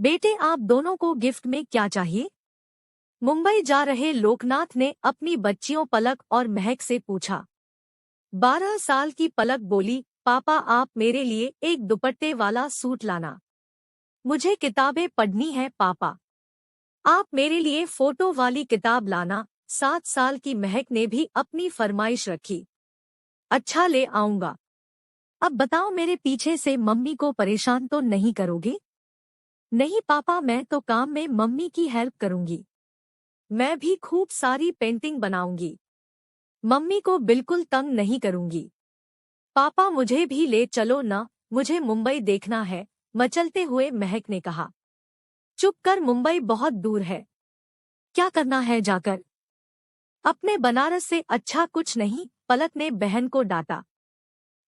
बेटे, आप दोनों को गिफ्ट में क्या चाहिए? मुंबई जा रहे लोकनाथ ने अपनी बच्चियों पलक और महक से पूछा। 12 साल की पलक बोली, पापा आप मेरे लिए एक दुपट्टे वाला सूट लाना। मुझे किताबें पढ़नी है पापा। आप मेरे लिए फोटो वाली किताब लाना। 7 साल की महक ने भी अपनी फरमाइश रखी। अच्छा, ले आऊंगा। अब बताओ, मेरे पीछे से मम्मी को परेशान तो नहीं करोगे? नहीं पापा, मैं तो काम में मम्मी की हेल्प करूंगी। मैं भी खूब सारी पेंटिंग बनाऊंगी। मम्मी को बिल्कुल तंग नहीं करूंगी। पापा मुझे भी ले चलो ना, मुझे मुंबई देखना है, मचलते हुए महक ने कहा। चुप कर, मुंबई बहुत दूर है। क्या करना है जाकर? अपने बनारस से अच्छा कुछ नहीं, पलक ने बहन को डांटा।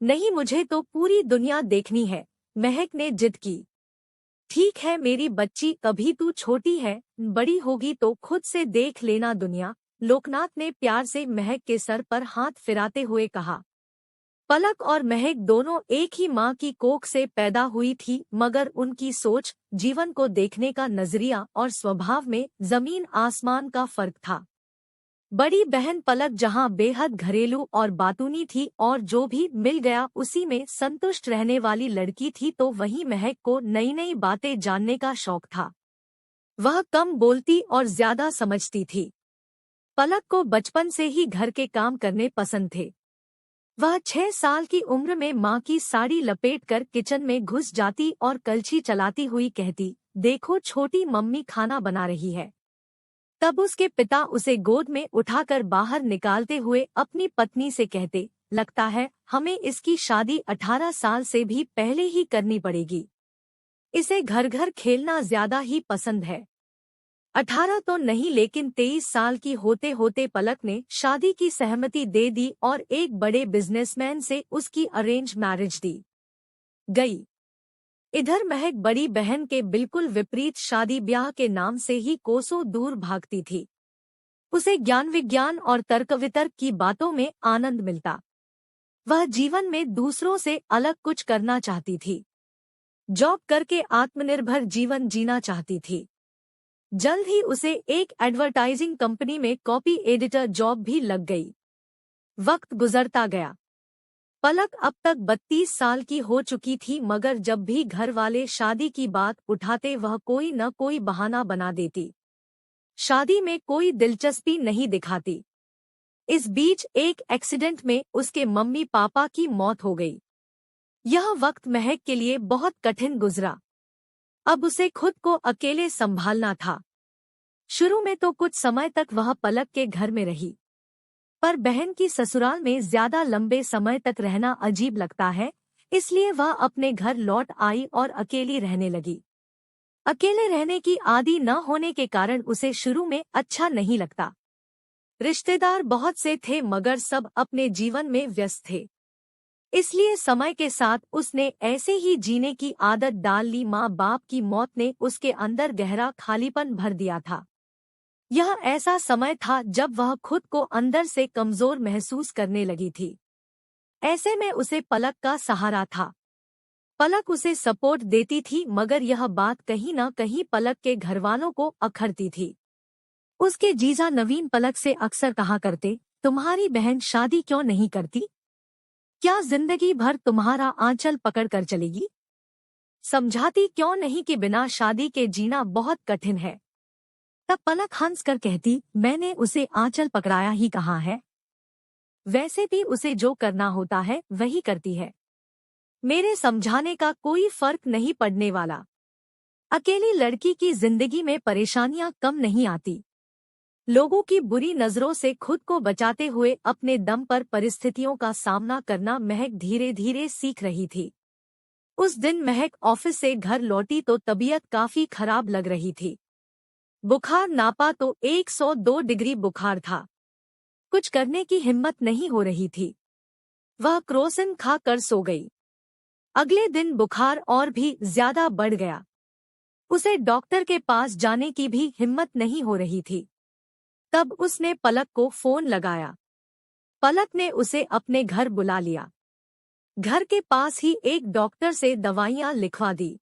नहीं, मुझे तो पूरी दुनिया देखनी है, महक ने जिद की। ठीक है मेरी बच्ची, अभी तू छोटी है, बड़ी होगी तो खुद से देख लेना दुनिया, लोकनाथ ने प्यार से महक के सर पर हाथ फिराते हुए कहा। पलक और महक दोनों एक ही माँ की कोख से पैदा हुई थी, मगर उनकी सोच, जीवन को देखने का नजरिया और स्वभाव में जमीन आसमान का फर्क था। बड़ी बहन पलक जहाँ बेहद घरेलू और बातूनी थी और जो भी मिल गया उसी में संतुष्ट रहने वाली लड़की थी, तो वहीं महक को नई नई बातें जानने का शौक था। वह कम बोलती और ज्यादा समझती थी। पलक को बचपन से ही घर के काम करने पसंद थे। वह 6 साल की उम्र में माँ की साड़ी लपेटकर किचन में घुस जाती और कलछी चलाती हुई कहती, देखो छोटी मम्मी खाना बना रही है। तब उसके पिता उसे गोद में उठाकर बाहर निकालते हुए अपनी पत्नी से कहते, लगता है हमें इसकी शादी 18 साल से भी पहले ही करनी पड़ेगी। इसे घर घर खेलना ज्यादा ही पसंद है। 18 तो नहीं, लेकिन 23 साल की होते होते पलक ने शादी की सहमति दे दी और एक बड़े बिजनेसमैन से उसकी अरेंज मैरिज दी गई। इधर महक बड़ी बहन के बिल्कुल विपरीत शादी ब्याह के नाम से ही कोसों दूर भागती थी। उसे ज्ञान विज्ञान और तर्क वितर्क की बातों में आनंद मिलता। वह जीवन में दूसरों से अलग कुछ करना चाहती थी। जॉब करके आत्मनिर्भर जीवन जीना चाहती थी। जल्द ही उसे एक एडवर्टाइजिंग कंपनी में कॉपी एडिटर जॉब भी लग गई। वक्त गुजरता गया। पलक अब तक 32 साल की हो चुकी थी, मगर जब भी घर वाले शादी की बात उठाते वह कोई न कोई बहाना बना देती। शादी में कोई दिलचस्पी नहीं दिखाती। इस बीच एक एक्सीडेंट में उसके मम्मी पापा की मौत हो गई। यह वक्त महक के लिए बहुत कठिन गुजरा। अब उसे खुद को अकेले संभालना था। शुरू में तो कुछ समय तक वह पलक के घर में रही, पर बहन की ससुराल में ज्यादा लंबे समय तक रहना अजीब लगता है, इसलिए वह अपने घर लौट आई और अकेली रहने लगी। अकेले रहने की आदी न होने के कारण उसे शुरू में अच्छा नहीं लगता। रिश्तेदार बहुत से थे, मगर सब अपने जीवन में व्यस्त थे, इसलिए समय के साथ उसने ऐसे ही जीने की आदत डाल ली। माँ बाप की मौत ने उसके अंदर गहरा खालीपन भर दिया था। यह ऐसा समय था जब वह खुद को अंदर से कमजोर महसूस करने लगी थी। ऐसे में उसे पलक का सहारा था। पलक उसे सपोर्ट देती थी, मगर यह बात कहीं न कहीं पलक के घरवालों को अखरती थी। उसके जीजा नवीन पलक से अक्सर कहा करते, तुम्हारी बहन शादी क्यों नहीं करती? क्या जिंदगी भर तुम्हारा आंचल पकड़ कर चलेगी? समझाती क्यों नहीं कि बिना शादी के जीना बहुत कठिन है? तब पलक हंस कर कहती, मैंने उसे आंचल पकड़ाया ही कहाँ है। वैसे भी उसे जो करना होता है वही करती है। मेरे समझाने का कोई फर्क नहीं पड़ने वाला। अकेली लड़की की जिंदगी में परेशानियां कम नहीं आती। लोगों की बुरी नजरों से खुद को बचाते हुए अपने दम पर परिस्थितियों का सामना करना महक धीरे धीरे सीख रही थी। उस दिन महक ऑफिस से घर लौटी तो तबीयत काफी खराब लग रही थी। बुखार नापा तो 102 डिग्री बुखार था। कुछ करने की हिम्मत नहीं हो रही थी। वह क्रोसिन खा कर सो गई। अगले दिन बुखार और भी ज्यादा बढ़ गया। उसे डॉक्टर के पास जाने की भी हिम्मत नहीं हो रही थी। तब उसने पलक को फोन लगाया। पलक ने उसे अपने घर बुला लिया। घर के पास ही एक डॉक्टर से दवाइयां लिखवा दी।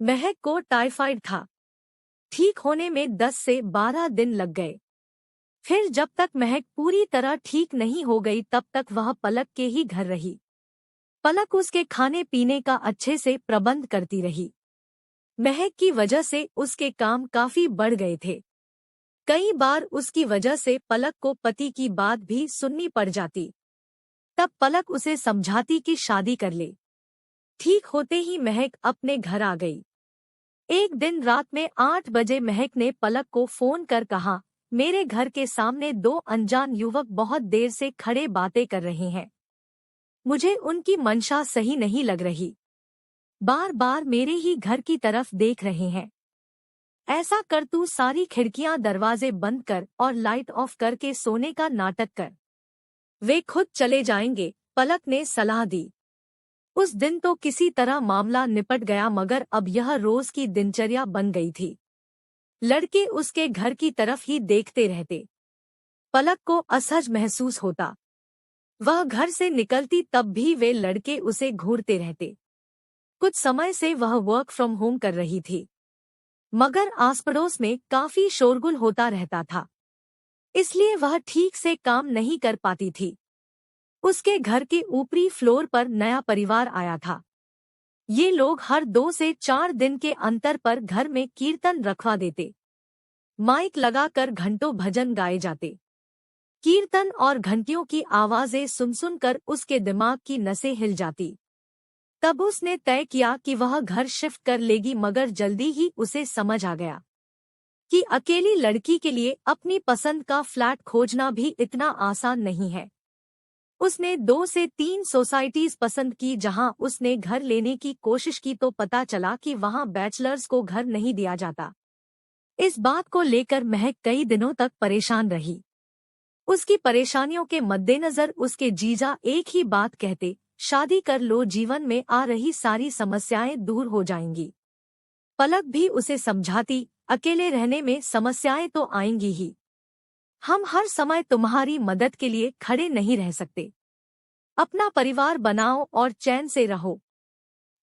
महक को टाइफाइड था। ठीक होने में 10 से 12 दिन लग गए। फिर जब तक महक पूरी तरह ठीक नहीं हो गई तब तक वह पलक के ही घर रही। पलक उसके खाने पीने का अच्छे से प्रबंध करती रही। महक की वजह से उसके काम काफी बढ़ गए थे। कई बार उसकी वजह से पलक को पति की बात भी सुननी पड़ जाती। तब पलक उसे समझाती कि शादी कर ले। ठीक होते ही महक अपने घर आ गई। एक दिन रात में 8 बजे महक ने पलक को फोन कर कहा, मेरे घर के सामने 2 अनजान युवक बहुत देर से खड़े बातें कर रहे हैं। मुझे उनकी मंशा सही नहीं लग रही। बार बार मेरे ही घर की तरफ देख रहे हैं। ऐसा कर तू सारी खिड़कियां दरवाजे बंद कर और लाइट ऑफ करके सोने का नाटक कर। वे खुद चले जाएंगे, पलक ने सलाह दी। उस दिन तो किसी तरह मामला निपट गया, मगर अब यह रोज की दिनचर्या बन गई थी। लड़के उसके घर की तरफ ही देखते रहते। पलक को असहज महसूस होता। वह घर से निकलती तब भी वे लड़के उसे घूरते रहते। कुछ समय से वह वर्क फ्रॉम होम कर रही थी, मगर आस पड़ोस में काफी शोरगुल होता रहता था, इसलिए वह ठीक से काम नहीं कर पाती थी। उसके घर के ऊपरी फ्लोर पर नया परिवार आया था। ये लोग हर 2 से 4 दिन के अंतर पर घर में कीर्तन रखवा देते। माइक लगाकर घंटों भजन गाए जाते। कीर्तन और घंटियों की आवाजें सुन-सुनकर उसके दिमाग की नसें हिल जाती। तब उसने तय किया कि वह घर शिफ्ट कर लेगी, मगर जल्दी ही उसे समझ आ गया कि अकेली लड़की के लिए अपनी पसंद का फ्लैट खोजना भी इतना आसान नहीं है। उसने 2 से 3 सोसाइटीज पसंद की जहां उसने घर लेने की कोशिश की तो पता चला कि वहां बैचलर्स को घर नहीं दिया जाता। इस बात को लेकर महक कई दिनों तक परेशान रही। उसकी परेशानियों के मद्देनजर उसके जीजा एक ही बात कहते, शादी कर लो, जीवन में आ रही सारी समस्याएं दूर हो जाएंगी। पलक भी उसे समझाती, अकेले रहने में समस्याएं तो आएंगी ही। हम हर समय तुम्हारी मदद के लिए खड़े नहीं रह सकते। अपना परिवार बनाओ और चैन से रहो।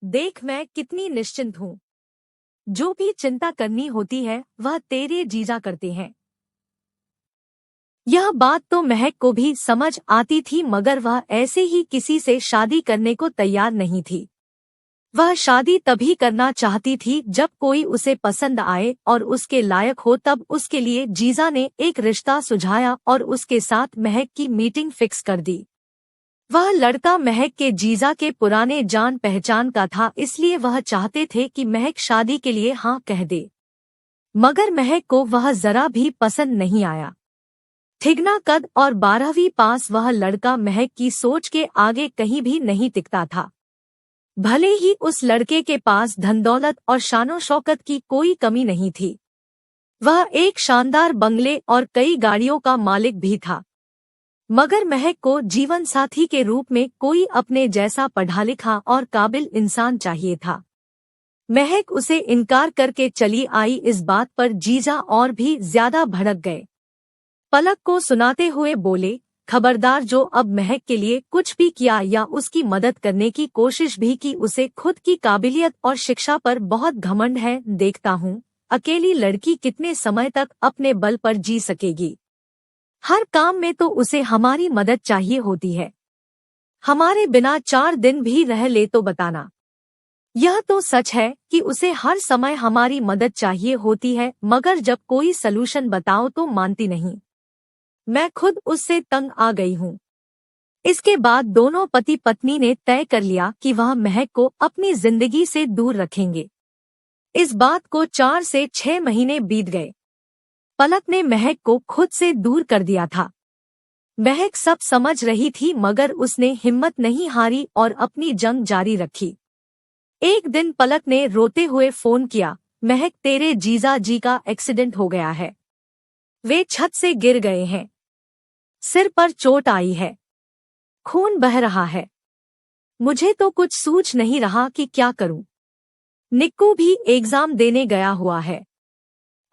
देख मैं कितनी निश्चिंत हूँ। जो भी चिंता करनी होती है वह तेरे जीजा करते हैं। यह बात तो महक को भी समझ आती थी, मगर वह ऐसे ही किसी से शादी करने को तैयार नहीं थी। वह शादी तभी करना चाहती थी जब कोई उसे पसंद आए और उसके लायक हो। तब उसके लिए जीजा ने एक रिश्ता सुझाया और उसके साथ महक की मीटिंग फिक्स कर दी। वह लड़का महक के जीजा के पुराने जान पहचान का था, इसलिए वह चाहते थे कि महक शादी के लिए हाँ कह दे। मगर महक को वह जरा भी पसंद नहीं आया। ठिगना कद और 12वीं पास वह लड़का महक की सोच के आगे कहीं भी नहीं टिकता था। भले ही उस लड़के के पास धन दौलत और शानो शौकत की कोई कमी नहीं थी। वह एक शानदार बंगले और कई गाड़ियों का मालिक भी था, मगर महक को जीवन साथी के रूप में कोई अपने जैसा पढ़ा लिखा और काबिल इंसान चाहिए था। महक उसे इनकार करके चली आई। इस बात पर जीजा और भी ज्यादा भड़क गए। पलक को सुनाते हुए बोले, खबरदार, जो अब महक के लिए कुछ भी किया या उसकी मदद करने की कोशिश भी की, उसे खुद की काबिलियत और शिक्षा पर बहुत घमंड है। देखता हूँ अकेली लड़की कितने समय तक अपने बल पर जी सकेगी। हर काम में तो उसे हमारी मदद चाहिए होती है। हमारे बिना 4 दिन भी रह ले तो बताना। यह तो सच है कि उसे हर समय हमारी मदद चाहिए होती है, मगर जब कोई सलूशन बताओ तो मानती नहीं। मैं खुद उससे तंग आ गई हूँ। इसके बाद दोनों पति पत्नी ने तय कर लिया कि वह महक को अपनी जिंदगी से दूर रखेंगे। इस बात को 4 से 6 महीने बीत गए। पलक ने महक को खुद से दूर कर दिया था। महक सब समझ रही थी, मगर उसने हिम्मत नहीं हारी और अपनी जंग जारी रखी। एक दिन पलक ने रोते हुए फोन किया, महक, तेरे जीजा जी का एक्सीडेंट हो गया है। वे छत से गिर गए हैं। सिर पर चोट आई है। खून बह रहा है। मुझे तो कुछ सूझ नहीं रहा कि क्या करूं। निक्कू भी एग्जाम देने गया हुआ है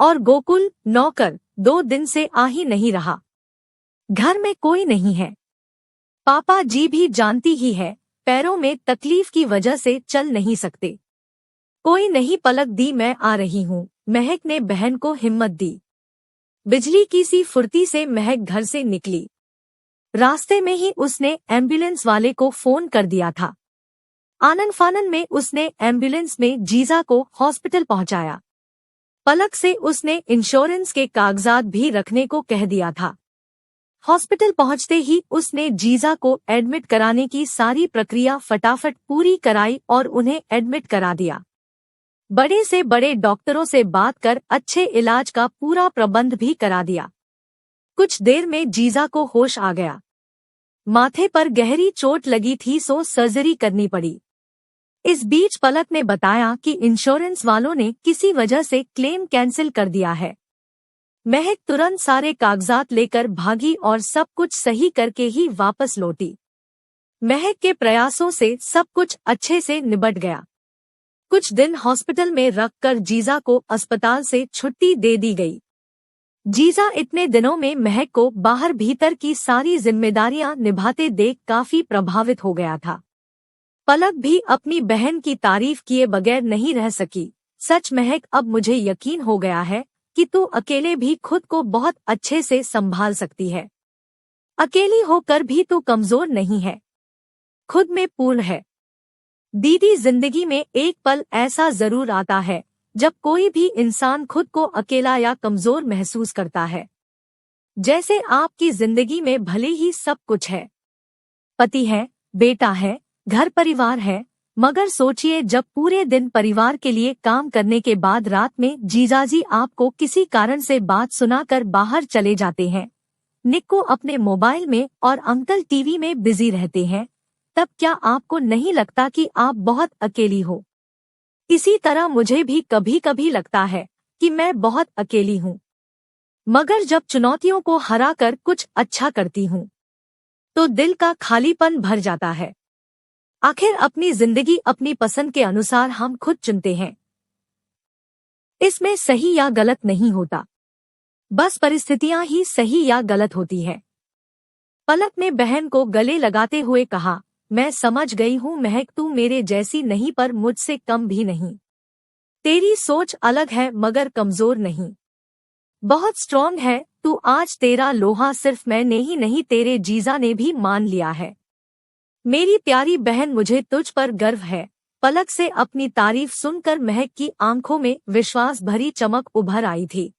और गोकुल नौकर 2 दिन से आ ही नहीं रहा। घर में कोई नहीं है। पापा जी भी जानती ही है, पैरों में तकलीफ की वजह से चल नहीं सकते। कोई नहीं पलक दी, मैं आ रही हूँ। महक ने बहन को हिम्मत दी। बिजली की सी फुर्ती से महक घर से निकली। रास्ते में ही उसने एम्बुलेंस वाले को फोन कर दिया था। आनन फानन में उसने एम्बुलेंस में जीजा को हॉस्पिटल पहुंचाया। पलक से उसने इंश्योरेंस के कागजात भी रखने को कह दिया था। हॉस्पिटल पहुंचते ही उसने जीजा को एडमिट कराने की सारी प्रक्रिया फटाफट पूरी कराई और उन्हें एडमिट करा दिया। बड़े से बड़े डॉक्टरों से बात कर अच्छे इलाज का पूरा प्रबंध भी करा दिया। कुछ देर में जीजा को होश आ गया। माथे पर गहरी चोट लगी थी, सो सर्जरी करनी पड़ी। इस बीच पलक ने बताया कि इंश्योरेंस वालों ने किसी वजह से क्लेम कैंसिल कर दिया है। महक तुरंत सारे कागजात लेकर भागी और सब कुछ सही करके ही वापस लौटी। महक के प्रयासों से सब कुछ अच्छे से निबट गया। कुछ दिन हॉस्पिटल में रखकर जीजा को अस्पताल से छुट्टी दे दी गई। जीजा इतने दिनों में महक को बाहर भीतर की सारी जिम्मेदारियां निभाते देख काफी प्रभावित हो गया था। पलक भी अपनी बहन की तारीफ किए बगैर नहीं रह सकी। सच महक, अब मुझे यकीन हो गया है कि तू अकेले भी खुद को बहुत अच्छे से संभाल सकती है। अकेली होकर भी तू कमजोर नहीं है, खुद में पूर्ण है। दीदी, जिंदगी में एक पल ऐसा जरूर आता है जब कोई भी इंसान खुद को अकेला या कमजोर महसूस करता है। जैसे आपकी जिंदगी में भले ही सब कुछ है, पति है, बेटा है, घर परिवार है, मगर सोचिए जब पूरे दिन परिवार के लिए काम करने के बाद रात में जीजाजी आपको किसी कारण से बात सुनाकर बाहर चले जाते हैं, निक्को अपने मोबाइल में और अंकल टीवी में बिजी रहते हैं, तब क्या आपको नहीं लगता कि आप बहुत अकेली हो? इसी तरह मुझे भी कभी कभी लगता है कि मैं बहुत अकेली हूँ, मगर जब चुनौतियों को हराकर कुछ अच्छा करती हूँ तो दिल का खालीपन भर जाता है। आखिर अपनी जिंदगी अपनी पसंद के अनुसार हम खुद चुनते हैं। इसमें सही या गलत नहीं होता, बस परिस्थितियां ही सही या गलत होती है। पलक ने बहन को गले लगाते हुए कहा, मैं समझ गई हूँ महक, तू मेरे जैसी नहीं पर मुझसे कम भी नहीं। तेरी सोच अलग है मगर कमजोर नहीं, बहुत स्ट्रॉन्ग है तू। आज तेरा लोहा सिर्फ मैंने ही नहीं, तेरे जीजा ने भी मान लिया है। मेरी प्यारी बहन, मुझे तुझ पर गर्व है। पलक से अपनी तारीफ सुनकर महक की आंखों में विश्वास भरी चमक उभर आई थी।